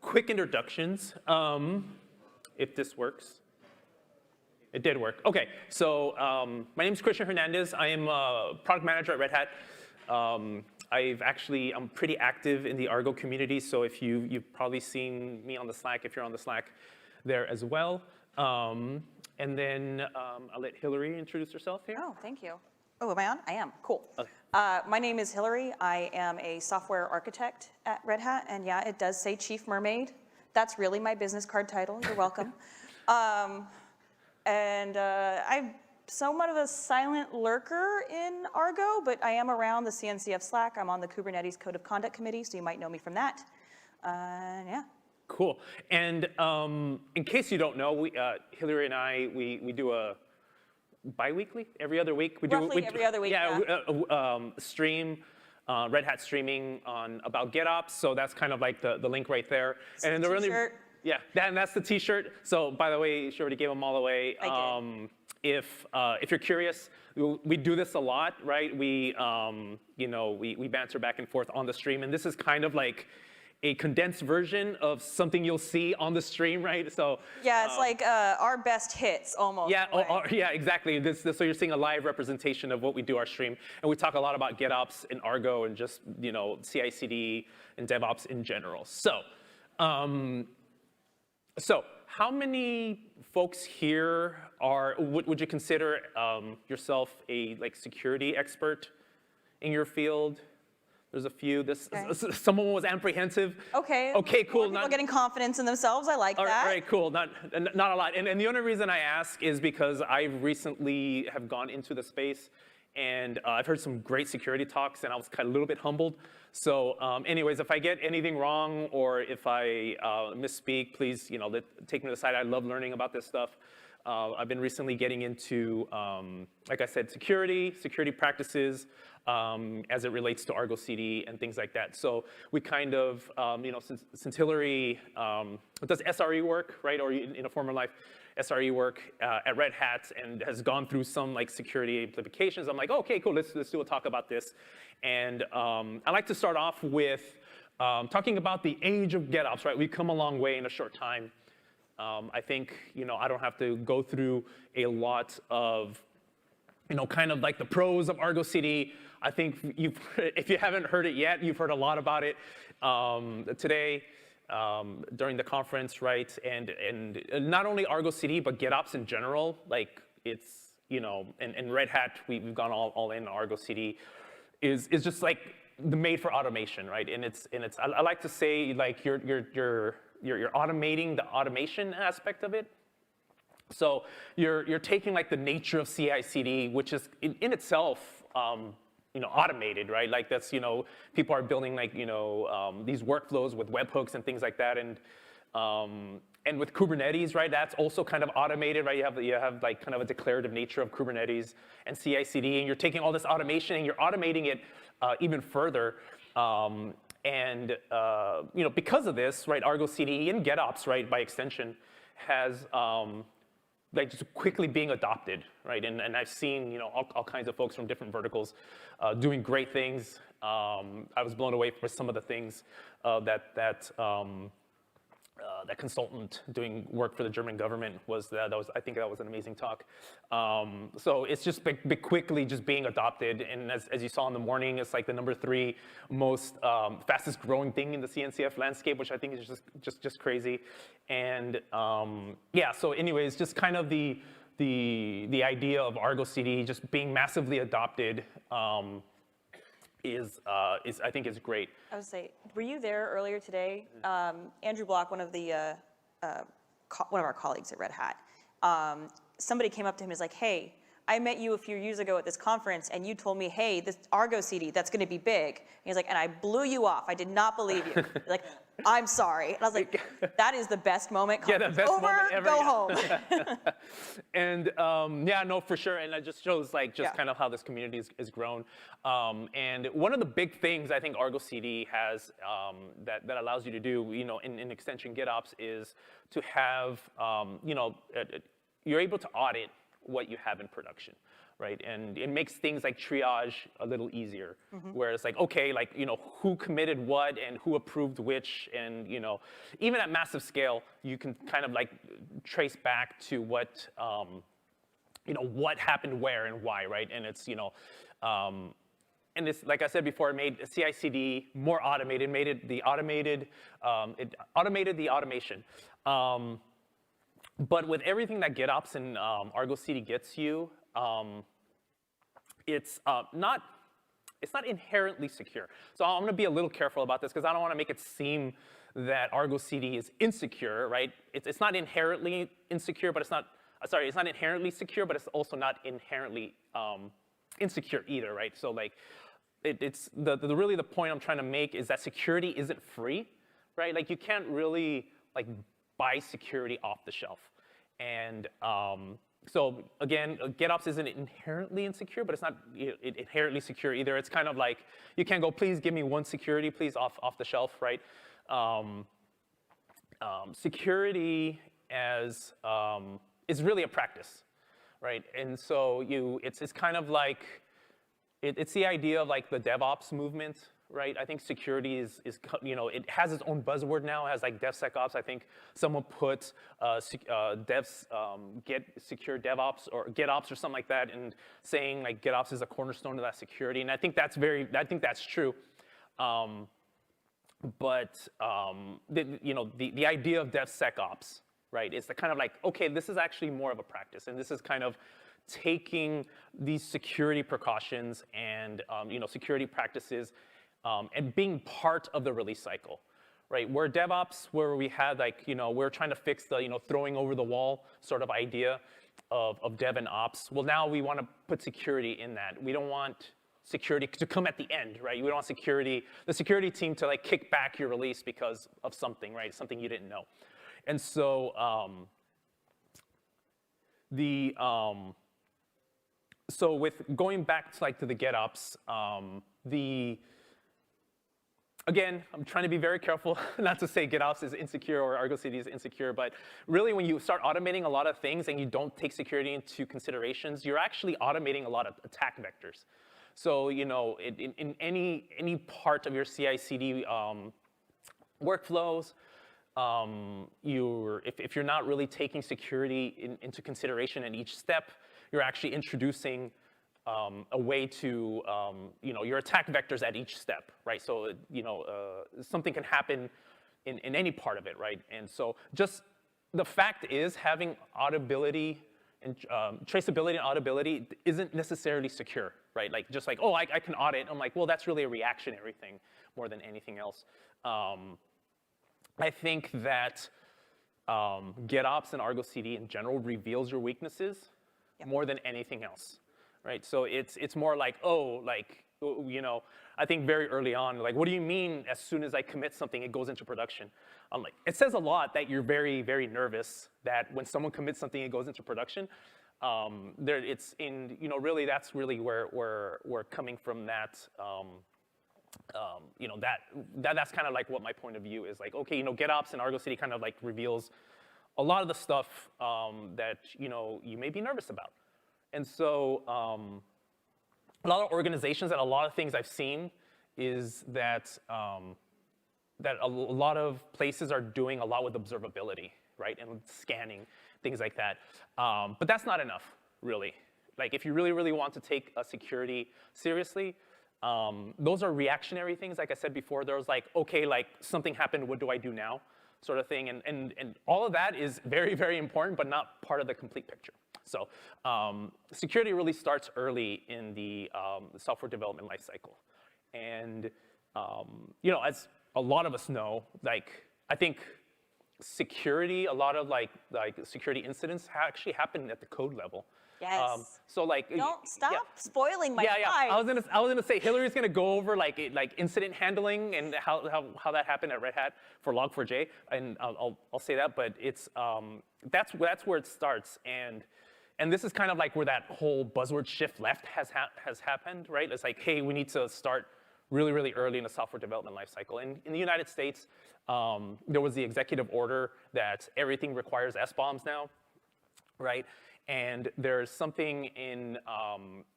quick introductions, if this works. It did work. Okay, so my name is Christian Hernandez. I am a product manager at Red Hat. I'm pretty active in the Argo community, so if you've probably seen me on the Slack, if you're on the Slack there as well. And then I'll let Hilary introduce herself here. Oh, thank you. Oh, am I on? I am. Cool. Okay. My name is Hilary. I am a software architect at Red Hat, and yeah, it does say Chief Mermaid. That's really my business card title. You're welcome. I'm somewhat of a silent lurker in Argo, but I am around the CNCF Slack. I'm on the Kubernetes Code of Conduct Committee, so you might know me from that. Yeah. Cool. And in case you don't know, Hilary and I, we do a bi-weekly, every other week. Roughly every other week, yeah. Stream, Red Hat streaming on about GitOps, so that's kind of like the link right there. And the really, yeah, that's the T-shirt. So by the way, she already gave them all away. I did. If you're curious, we do this a lot, right? We banter back and forth on the stream, and this is kind of like a condensed version of something you'll see on the stream, right? So yeah, it's like our best hits almost. Yeah, yeah, exactly. So you're seeing a live representation of what we do our stream, and we talk a lot about GitOps and Argo and just CI/CD and DevOps in general. So, how many folks here would you consider yourself a security expert in your field? There's a few. Okay. Someone was apprehensive. Okay. Okay, cool. People getting confidence in themselves. I like that. All right, cool. Not a lot. And the only reason I ask is because I recently have gone into the space, and I've heard some great security talks, and I was kind of a little bit humbled. So, anyways, if I get anything wrong or if I misspeak, please, take me to the side. I love learning about this stuff. I've been recently getting into, like I said, security practices as it relates to Argo CD and things like that. So we kind of, since Hilary does SRE work, right, or in a former life, SRE work at Red Hat and has gone through some security implications, I'm like, okay, cool, let's do a talk about this. And I like to start off with talking about the age of GitOps, right? We've come a long way in a short time. I think, I don't have to go through a lot of, kind of like the pros of Argo CD. I think if you haven't heard it yet, you've heard a lot about it today during the conference, right? And not only Argo CD, but GitOps in general. It's, and Red Hat, we've gone all in. Argo CD is just like the made for automation, right? And I like to say you're automating the automation aspect of it. So you're taking the nature of CI/CD, which is in itself automated, right? That's people are building these workflows with webhooks and things like that, and with Kubernetes, right? That's also kind of automated, right? You have kind of a declarative nature of Kubernetes and CI/CD, and you're taking all this automation and you're automating it even further. Because of this, right, Argo CD and GitOps, right, by extension, has just quickly being adopted, right? And I've seen, all kinds of folks from different verticals doing great things. I was blown away for some of the things that consultant doing work for the German government I think that was an amazing talk. So it's just quickly just being adopted, and as you saw in the morning, it's the number 3 most fastest growing thing in the CNCF landscape, which I think is just crazy. And yeah, so anyways, just kind of the idea of Argo CD just being massively adopted I think is great. I would say, were you there earlier today? Andrew Block, one of our colleagues at Red Hat, somebody came up to him and was like, hey, I met you a few years ago at this conference, and you told me, hey, this Argo CD, that's going to be big. And he's like, and I blew you off. I did not believe you. Like, I'm sorry. And I was like, that is the best moment. Yeah, the best over, moment ever. Go home. And yeah, no, for sure. And it just shows kind of how this community is grown. And one of the big things I think Argo CD has that allows you to do, in extension GitOps, is to have, you're able to audit what you have in production. right? And it makes things like triage a little easier, where it's like, okay, like, who committed what and who approved which, and, even at massive scale, you can kind of like trace back to what, what happened where and why, right? And it's, and this, like I said before, it made CI/CD more automated, it automated the automation. But with everything that GitOps and Argo CD gets you, it's not inherently secure. So I'm going to be a little careful about this because I don't want to make it seem that Argo CD is insecure, right? It's not inherently insecure, but it's not. Sorry, it's not inherently secure, but it's also not inherently insecure either, right? So like, it's really the point I'm trying to make is that security isn't free, right? Like you can't really like buy security off the shelf, and so again, GitOps isn't inherently insecure, but it's not inherently secure either. It's kind of like you can't go, please give me one security, please, off the shelf, right? Security as is really a practice, right? And so it's kind of like it's the idea of like the DevOps movement, right? I think security is it has its own buzzword now. It has like DevSecOps. I think someone put devs get secure DevOps or GitOps or something like that, and saying like GitOps is a cornerstone of that security. And I think that's true. But the idea of DevSecOps, right, is the kind of like, okay, this is actually more of a practice, and this is kind of taking these security precautions and security practices and being part of the release cycle, right? Where DevOps, where we had like, we're trying to fix the, throwing over the wall sort of idea of dev and ops. Well, now we want to put security in that. We don't want security to come at the end, right? We don't want the security team to like kick back your release because of something, right? Something you didn't know. And so so with going back to the GitOps, again, I'm trying to be very careful not to say GitOps is insecure or Argo CD is insecure, but really when you start automating a lot of things and you don't take security into considerations, you're actually automating a lot of attack vectors. So, in any part of your CI/CD workflows, if you're not really taking security into consideration in each step, you're actually introducing a way to, your attack vectors at each step, right? So, something can happen in any part of it, right? And so just the fact is having auditability and traceability and auditability isn't necessarily secure, right? Like just like, oh, I can audit. I'm like, well, that's really a reactionary thing more than anything else. I think that GitOps and Argo CD in general reveals your weaknesses more than anything else, right? So it's more like, I think very early on, like, what do you mean as soon as I commit something, it goes into production? I'm like, it says a lot that you're very, very nervous that when someone commits something, it goes into production. Really, that's really where we're coming from that. That's kind of like what my point of view is. Like, okay, GitOps and Argo CD kind of like reveals a lot of the stuff that you may be nervous about. And so a lot of organizations and a lot of things I've seen is that that a lot of places are doing a lot with observability, right, and scanning, things like that. But that's not enough, really. Like, if you really, really want to take security seriously, those are reactionary things. Like I said before, there's like, okay, like something happened, what do I do now, sort of thing. And all of that is very, very important, but not part of the complete picture. So security really starts early in the software development lifecycle. And as a lot of us know, like, I think security, a lot of like security incidents actually happen at the code level. Yes. So like, don't stop spoiling my yeah. slides. I was gonna say Hillary's gonna go over like incident handling and how that happened at Red Hat for Log4j, and I'll say that. But it's that's where it starts, and this is kind of like where that whole buzzword shift left has happened, right? It's like, hey, we need to start really, really early in the software development lifecycle. And in the United States, there was the executive order that everything requires SBOMs now, right? And there's something in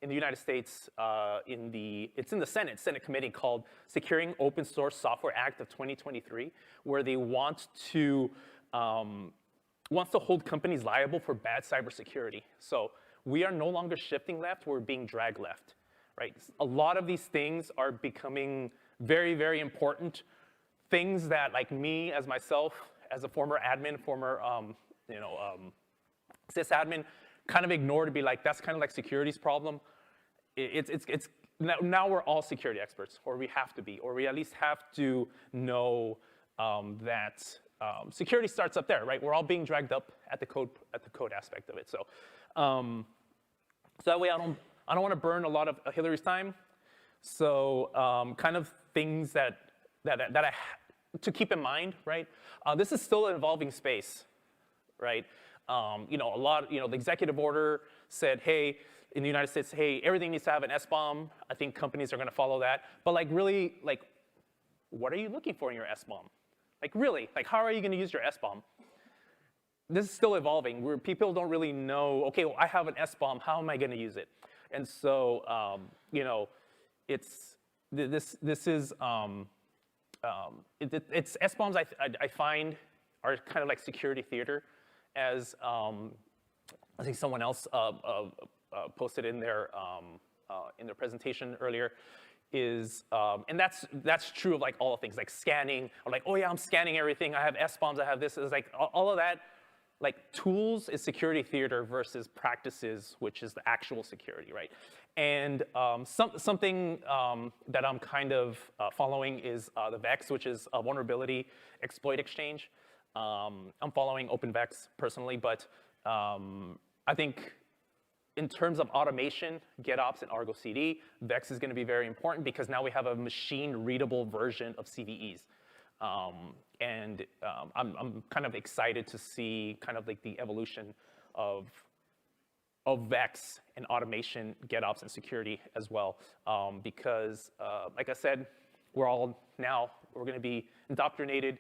the United States, it's in the Senate committee called Securing Open Source Software Act of 2023, where they wants to hold companies liable for bad cybersecurity. So we are no longer shifting left, we're being dragged left, right? A lot of these things are becoming very, very important. Things that, like me, as myself, as a former admin, sysadmin, kind of ignore to be like, that's kind of like security's problem. It's now we're all security experts, or we have to be, or we at least have to know that security starts up there, right? We're all being dragged up at the code aspect of it. So that way I don't want to burn a lot of Hillary's time. So kind of things that to keep in mind, right? This is still an evolving space, right? The executive order said, hey, in the United States, hey, everything needs to have an SBOM. I think companies are going to follow that. But like, really, like, what are you looking for in your SBOM? Like, really, like, how are you going to use your SBOM? This is still evolving, where people don't really know, okay, well, I have an SBOM, how am I going to use it? And so, it's SBOMs I find are kind of like security theater, as I think someone else posted in their presentation earlier, and that's true of like all the things, like scanning, or like, oh yeah, I'm scanning everything, I have SBOMs, I have this. It's like all of that, like tools is security theater versus practices, which is the actual security, right? And something that I'm kind of following is the VEX, which is a vulnerability exploit exchange. I'm following OpenVEX personally, but I think in terms of automation, GitOps and Argo CD, VEX is going to be very important because now we have a machine-readable version of CVEs. I'm kind of excited to see kind of like the evolution of VEX and automation, GitOps, and security as well, because like I said, we're going to be indoctrinated,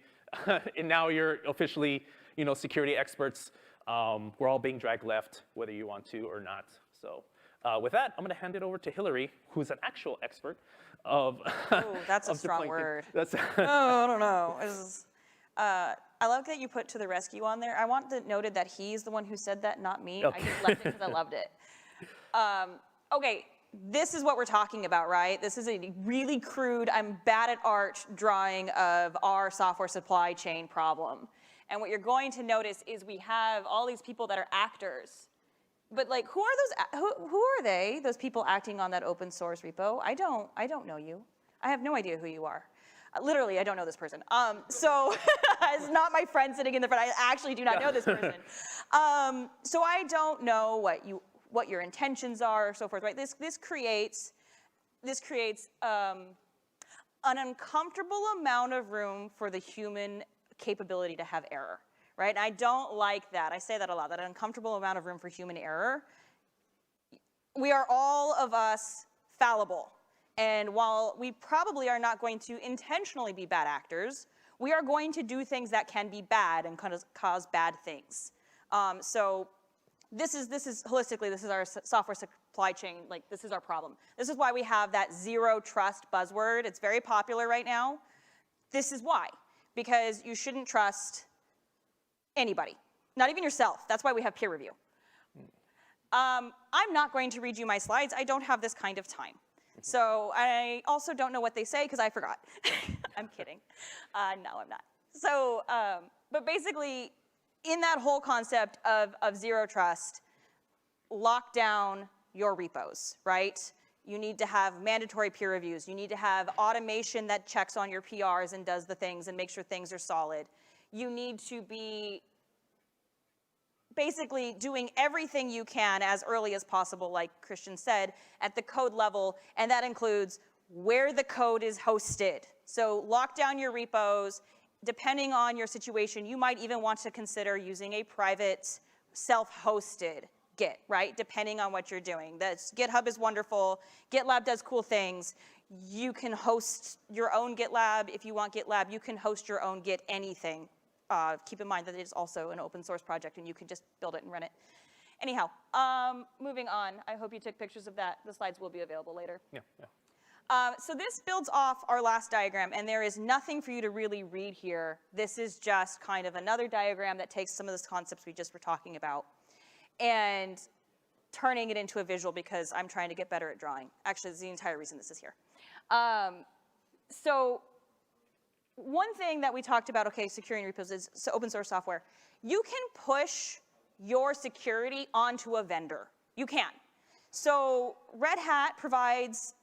and now you're officially, security experts. We're all being dragged left, whether you want to or not. So with that, I'm going to hand it over to Hilary, who's an actual expert of. Oh, that's a strong word. That's I don't know. I love that you put "to the rescue" on there. I want it noted that he's the one who said that, not me. Okay. I just left it because I loved it. Okay, this is what we're talking about, right? This is a really crude, I'm bad at art drawing of our software supply chain problem. And what you're going to notice is we have all these people that are actors. But like, who are they, those people acting on that open source repo? I don't know you. I have no idea who you are. Literally, I don't know this person. So it's not my friend sitting in the front. I actually do not know this person. So I don't know what your intentions are, or so forth. Right? This creates an uncomfortable amount of room for the human capability to have error. Right? And I don't like that. I say that a lot. That uncomfortable amount of room for human error. We are all of us fallible. And while we probably are not going to intentionally be bad actors, we are going to do things that can be bad and kind of cause bad things. So this is holistically, this is our software supply chain, like this is our problem. This is why we have that zero trust buzzword. It's very popular right now. This is why, because you shouldn't trust anybody, not even yourself. That's why we have peer review. I'm not going to read you my slides. I don't have this kind of time. So I also don't know what they say because I forgot. I'm kidding. No, I'm not. So, but basically, in that whole concept of zero trust, lock down your repos, right? You need to have mandatory peer reviews. You need to have automation that checks on your PRs and does the things and makes sure things are solid. You need to be basically doing everything you can as early as possible, like Christian said, at the code level, and that includes where the code is hosted. So lock down your repos. Depending on your situation, you might even want to consider using a private, self-hosted Git, right? Depending on what you're doing. GitHub is wonderful. GitLab does cool things. You can host your own GitLab. If you want GitLab, you can host your own Git anything. Keep in mind that it is also an open source project and you can just build it and run it. Anyhow, moving on. I hope you took pictures of that. The slides will be available later. Yeah, yeah. So this builds off our last diagram, and there is nothing for you to really read here. This is just kind of another diagram that takes some of those concepts we just were talking about and turning it into a visual because I'm trying to get better at drawing. Actually, it's the entire reason this is here. So one thing that we talked about, okay, securing repos is so open source software. You can push your security onto a vendor. You can. So Red Hat provides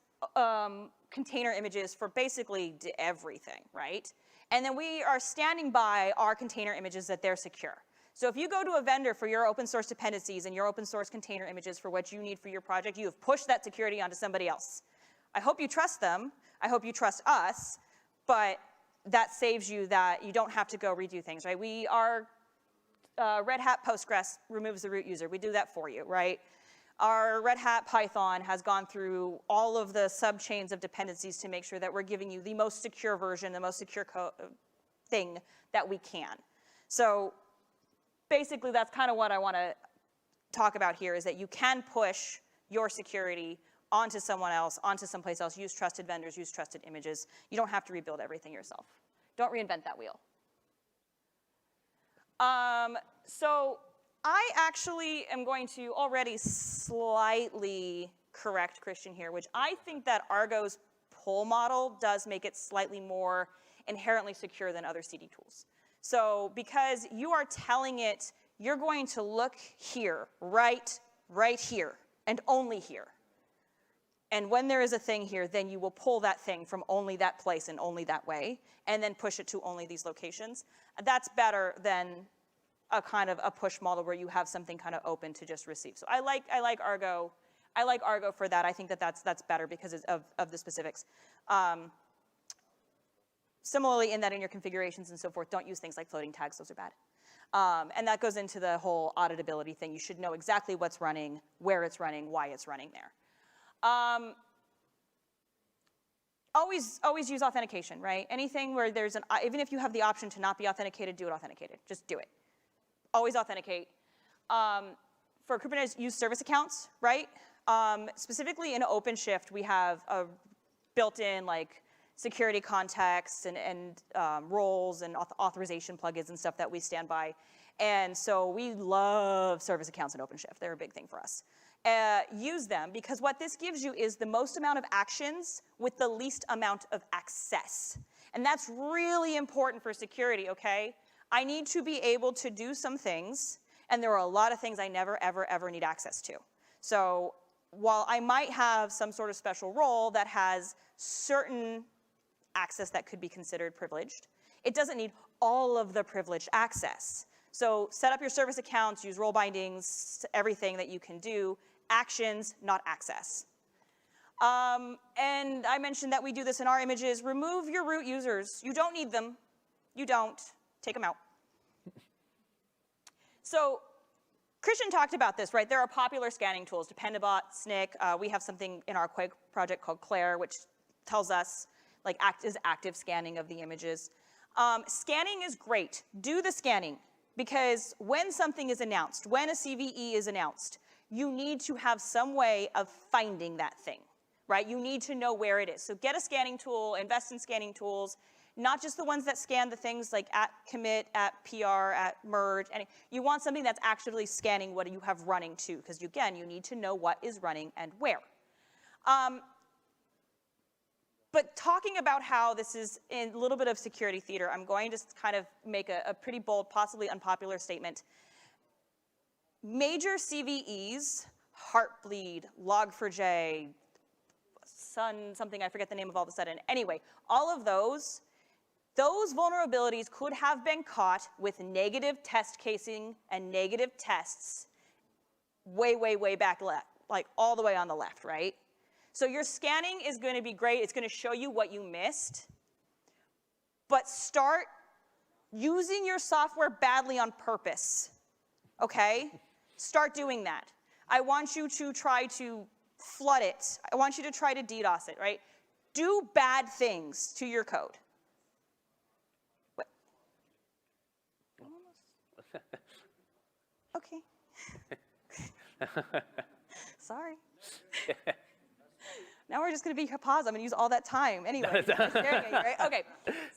container images for basically everything, right? And then we are standing by our container images that they're secure. So if you go to a vendor for your open source dependencies and your open source container images for what you need for your project, you have pushed that security onto somebody else. I hope you trust them. I hope you trust us, but that saves you that you don't have to go redo things, right? We are, Red Hat Postgres removes the root user. We do that for you, right? Our Red Hat Python has gone through all of the subchains of dependencies to make sure that we're giving you the most secure version, the most secure thing that we can. So basically, that's kind of what I want to talk about here, is that you can push your security onto someone else, onto someplace else, use trusted vendors, use trusted images. You don't have to rebuild everything yourself. Don't reinvent that wheel. So I actually am going to already slightly correct Christian here, which I think that Argo's pull model does make it slightly more inherently secure than other CD tools. So because you are telling it, you're going to look here, right here, and only here. And when there is a thing here, then you will pull that thing from only that place and only that way, and then push it to only these locations. That's better than a kind of a push model where you have something kind of open to just receive. So I like Argo. I like Argo for that. I think that that's better because of the specifics. Similarly, in that in your configurations and so forth, don't use things like floating tags. Those are bad. And that goes into the whole auditability thing. You should know exactly what's running, where it's running, why it's running there. Always use authentication, right? Anything where there's even if you have the option to not be authenticated, do it authenticated. Just do it. Always authenticate. For Kubernetes, use service accounts, right? Specifically in OpenShift, we have a built-in like security contexts and roles and authorization plugins and stuff that we stand by. And so we love service accounts in OpenShift. They're a big thing for us. Use them because what this gives you is the most amount of actions with the least amount of access. And that's really important for security, okay? I need to be able to do some things, and there are a lot of things I never, ever, ever need access to. So while I might have some sort of special role that has certain access that could be considered privileged, it doesn't need all of the privileged access. So set up your service accounts, use role bindings, everything that you can do, actions, not access. And I mentioned that we do this in our images. Remove your root users. You don't need them. You don't. Take them out. So Christian talked about this, right? There are popular scanning tools, Dependabot, Snyk. We have something in our Quake project called Claire, which tells us, like, active scanning of the images. Scanning is great. Do the scanning, because when something is announced, when a CVE is announced, you need to have some way of finding that thing, right? You need to know where it is. So get a scanning tool, invest in scanning tools, not just the ones that scan the things like at commit, at PR, at merge. And you want something that's actually scanning what you have running too, because again, you need to know what is running and where. But talking about how this is in a little bit of security theater, I'm going to kind of make a pretty bold, possibly unpopular statement. Major CVEs, Heartbleed, Log4j, something, I forget the name of all of a sudden. Anyway, all of those vulnerabilities could have been caught with negative test casing and negative tests way, way, way back left, like all the way on the left, right? So your scanning is going to be great. It's going to show you what you missed. But start using your software badly on purpose, okay? Start doing that. I want you to try to flood it. I want you to try to DDoS it, right? Do bad things to your code. What? Okay. Sorry. Now we're just going to be pause. I'm going to use all that time anyway. You're staring at you, right? Okay.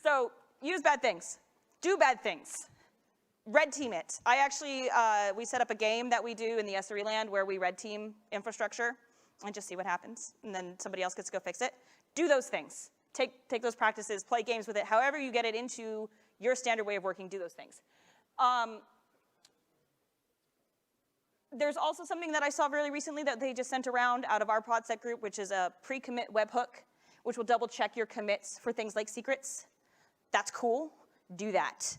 So use bad things. Do bad things. Red team it. I actually, we set up a game that we do in the SRE land where we red team infrastructure and just see what happens. And then somebody else gets to go fix it. Do those things. Take those practices, play games with it. However you get it into your standard way of working, do those things. There's also something that I saw really recently that they just sent around out of our PodSec group, which is a pre-commit webhook, which will double check your commits for things like secrets. That's cool. Do that.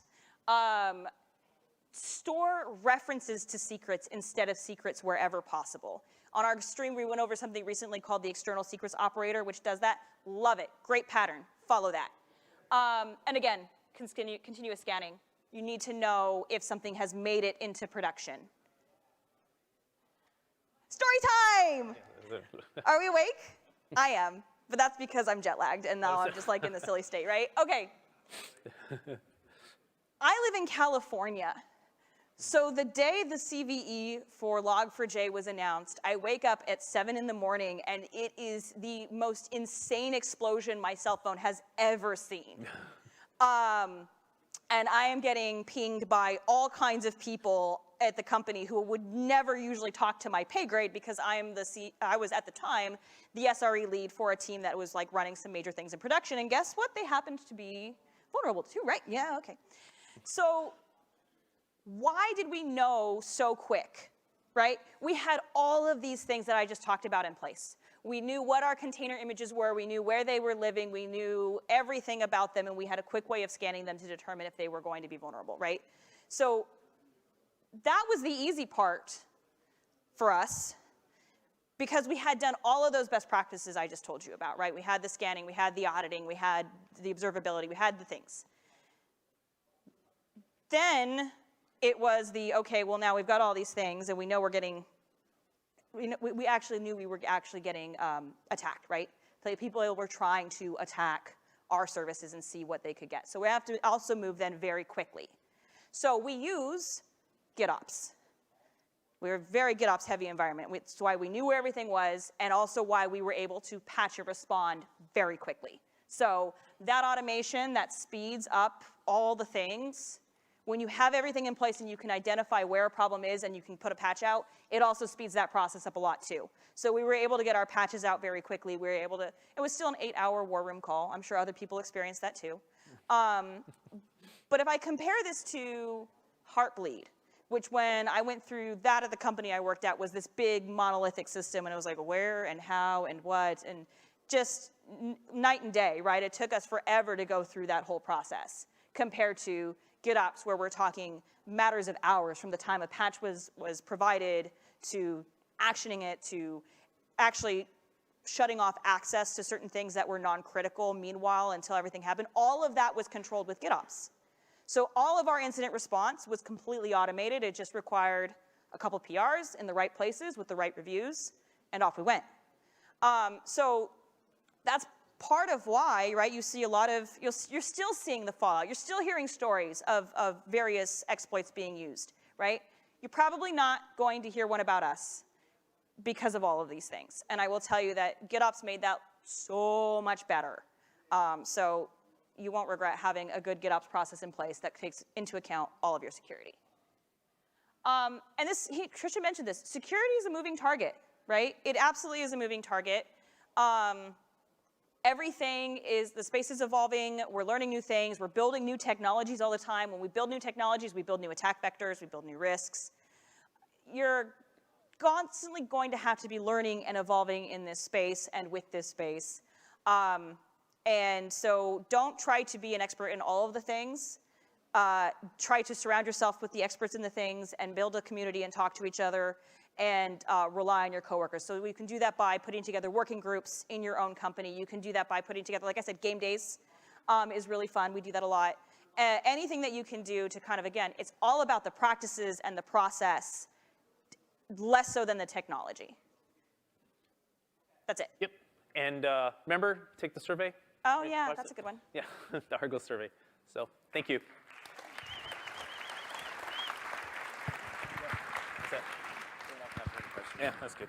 Store references to secrets instead of secrets wherever possible. On our stream, we went over something recently called the external secrets operator, which does that. Love it. Great pattern. Follow that. And again, continuous scanning. You need to know if something has made it into production. Story time! Are we awake? I am, but that's because I'm jet lagged and now I'm just like in the silly state, right? Okay. I live in California. So the day the CVE for Log4j was announced, I wake up at 7 in the morning and it is the most insane explosion my cell phone has ever seen. And I am getting pinged by all kinds of people at the company who would never usually talk to my pay grade because I was at the time the SRE lead for a team that was like running some major things in production. And guess what? They happened to be vulnerable too, right? Yeah, okay. So why did we know so quick, right? We had all of these things that I just talked about in place. We knew what our container images were, we knew where they were living, we knew everything about them, and we had a quick way of scanning them to determine if they were going to be vulnerable, right? So that was the easy part for us because we had done all of those best practices I just told you about, right? We had the scanning, we had the auditing, we had the observability, we had the things. Then it was the, okay, well now we've got all these things and we know we're getting, we actually knew we were actually getting attacked, right? So people were trying to attack our services and see what they could get. So we have to also move then very quickly. So we use GitOps. We're a very GitOps heavy environment. It's why we knew where everything was and also why we were able to patch and respond very quickly. So that automation that speeds up all the things, when you have everything in place and you can identify where a problem is and you can put a patch out, it also speeds that process up a lot too. So we were able to get our patches out very quickly. We were able to, it was still an 8-hour war room call. I'm sure other people experienced that too. But if I compare this to Heartbleed, which when I went through that at the company I worked at was this big monolithic system and it was like where and how and what and just night and day, right? It took us forever to go through that whole process compared to GitOps where we're talking matters of hours from the time a patch was provided to actioning it to actually shutting off access to certain things that were non-critical meanwhile until everything happened. All of that was controlled with GitOps. So all of our incident response was completely automated. It just required a couple PRs in the right places with the right reviews, and off we went. So that's part of why, right, you see a lot of, you're still seeing the fallout. You're still hearing stories of various exploits being used, right? You're probably not going to hear one about us because of all of these things. And I will tell you that GitOps made that so much better. So you won't regret having a good GitOps process in place that takes into account all of your security. And this, Trisha mentioned this, security is a moving target, right? It absolutely is a moving target. Everything is, the space is evolving, we're learning new things, we're building new technologies all the time. When we build new technologies, we build new attack vectors, we build new risks. You're constantly going to have to be learning and evolving in this space and with this space. And so don't try to be an expert in all of the things. Try to surround yourself with the experts in the things and build a community and talk to each other and rely on your coworkers. So you can do that by putting together working groups in your own company. You can do that by putting together, like I said, game days is really fun. We do that a lot. Anything that you can do to kind of, again, it's all about the practices and the process, less so than the technology. That's it. Yep. And remember, take the survey. Oh, yeah, that's a good one. Yeah, the Argo survey. So thank you. That's it. Yeah, that's good.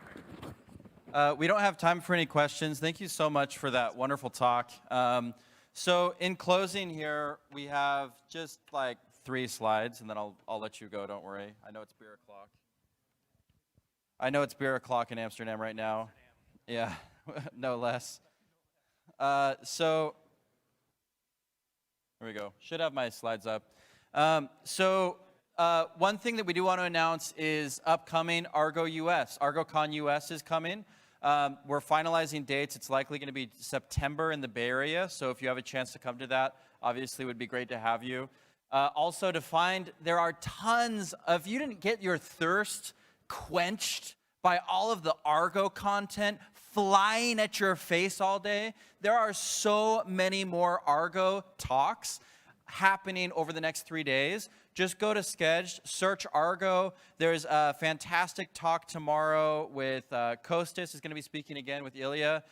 We don't have time for any questions. Thank you so much for that wonderful talk. So in closing here, we have just like 3 slides, and then I'll let you go, don't worry. I know it's beer o'clock. In Amsterdam right now. Yeah, no less. So, there we go. Should have my slides up. One thing that we do want to announce is upcoming Argo US. ArgoCon US is coming. We're finalizing dates. It's likely going to be September in the Bay Area. So if you have a chance to come to that, obviously it would be great to have you. Also there are tons of, if you didn't get your thirst quenched by all of the Argo content flying at your face all day, there are so many more Argo talks happening over the next 3 days. Just go to Sketch, search Argo. There's a fantastic talk tomorrow with Kostas is going to be speaking again with Ilya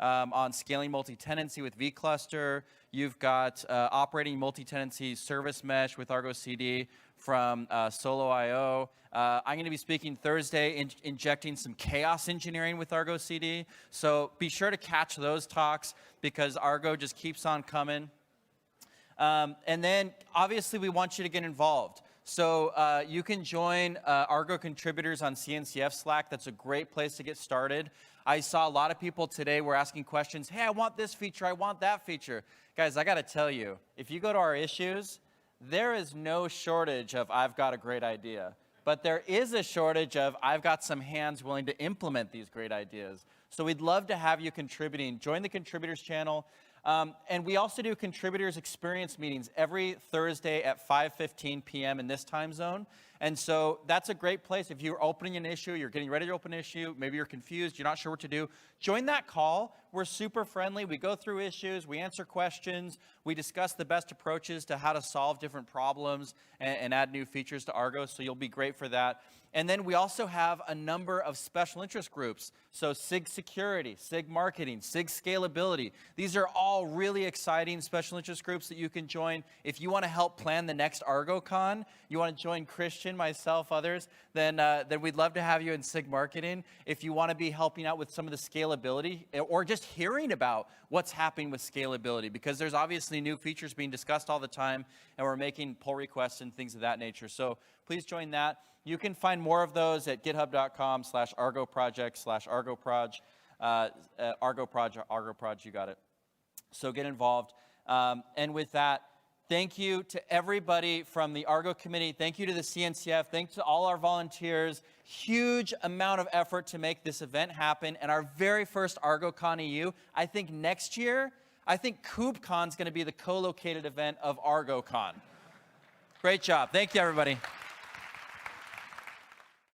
on scaling multi-tenancy with vCluster. You've got operating multi-tenancy service mesh with Argo CD from Solo.io. I'm going to be speaking Thursday, injecting some chaos engineering with Argo CD. So be sure to catch those talks because Argo just keeps on coming. And then, obviously, we want you to get involved. So you can join Argo contributors on CNCF Slack. That's a great place to get started. I saw a lot of people today were asking questions. Hey, I want this feature. I want that feature. Guys, I got to tell you, if you go to our issues, there is no shortage of I've got a great idea. But there is a shortage of I've got some hands willing to implement these great ideas. So we'd love to have you contributing. Join the contributors channel. And we also do contributors experience meetings every Thursday at 5:15 p.m. in this time zone. And so that's a great place. If you're opening an issue, you're getting ready to open an issue, maybe you're confused, you're not sure what to do, join that call. We're super friendly. We go through issues, we answer questions, we discuss the best approaches to how to solve different problems and add new features to Argo, so you'll be great for that. And then we also have a number of special interest groups. So SIG Security, SIG Marketing, SIG Scalability. These are all really exciting special interest groups that you can join. If you want to help plan the next ArgoCon, you want to join Christian, myself, others, then we'd love to have you in SIG Marketing. If you want to be helping out with some of the scalability or just hearing about what's happening with scalability, because there's obviously new features being discussed all the time, and we're making pull requests and things of that nature. So please join that. You can find more of those at github.com/argoproject/argoproj. Argoproj, you got it. So get involved. And with that, thank you to everybody from the Argo committee. Thank you to the CNCF. Thanks to all our volunteers. Huge amount of effort to make this event happen. And our very first ArgoCon EU, I think next year, I think KubeCon is going to be the co-located event of ArgoCon. Great job. Thank you, everybody.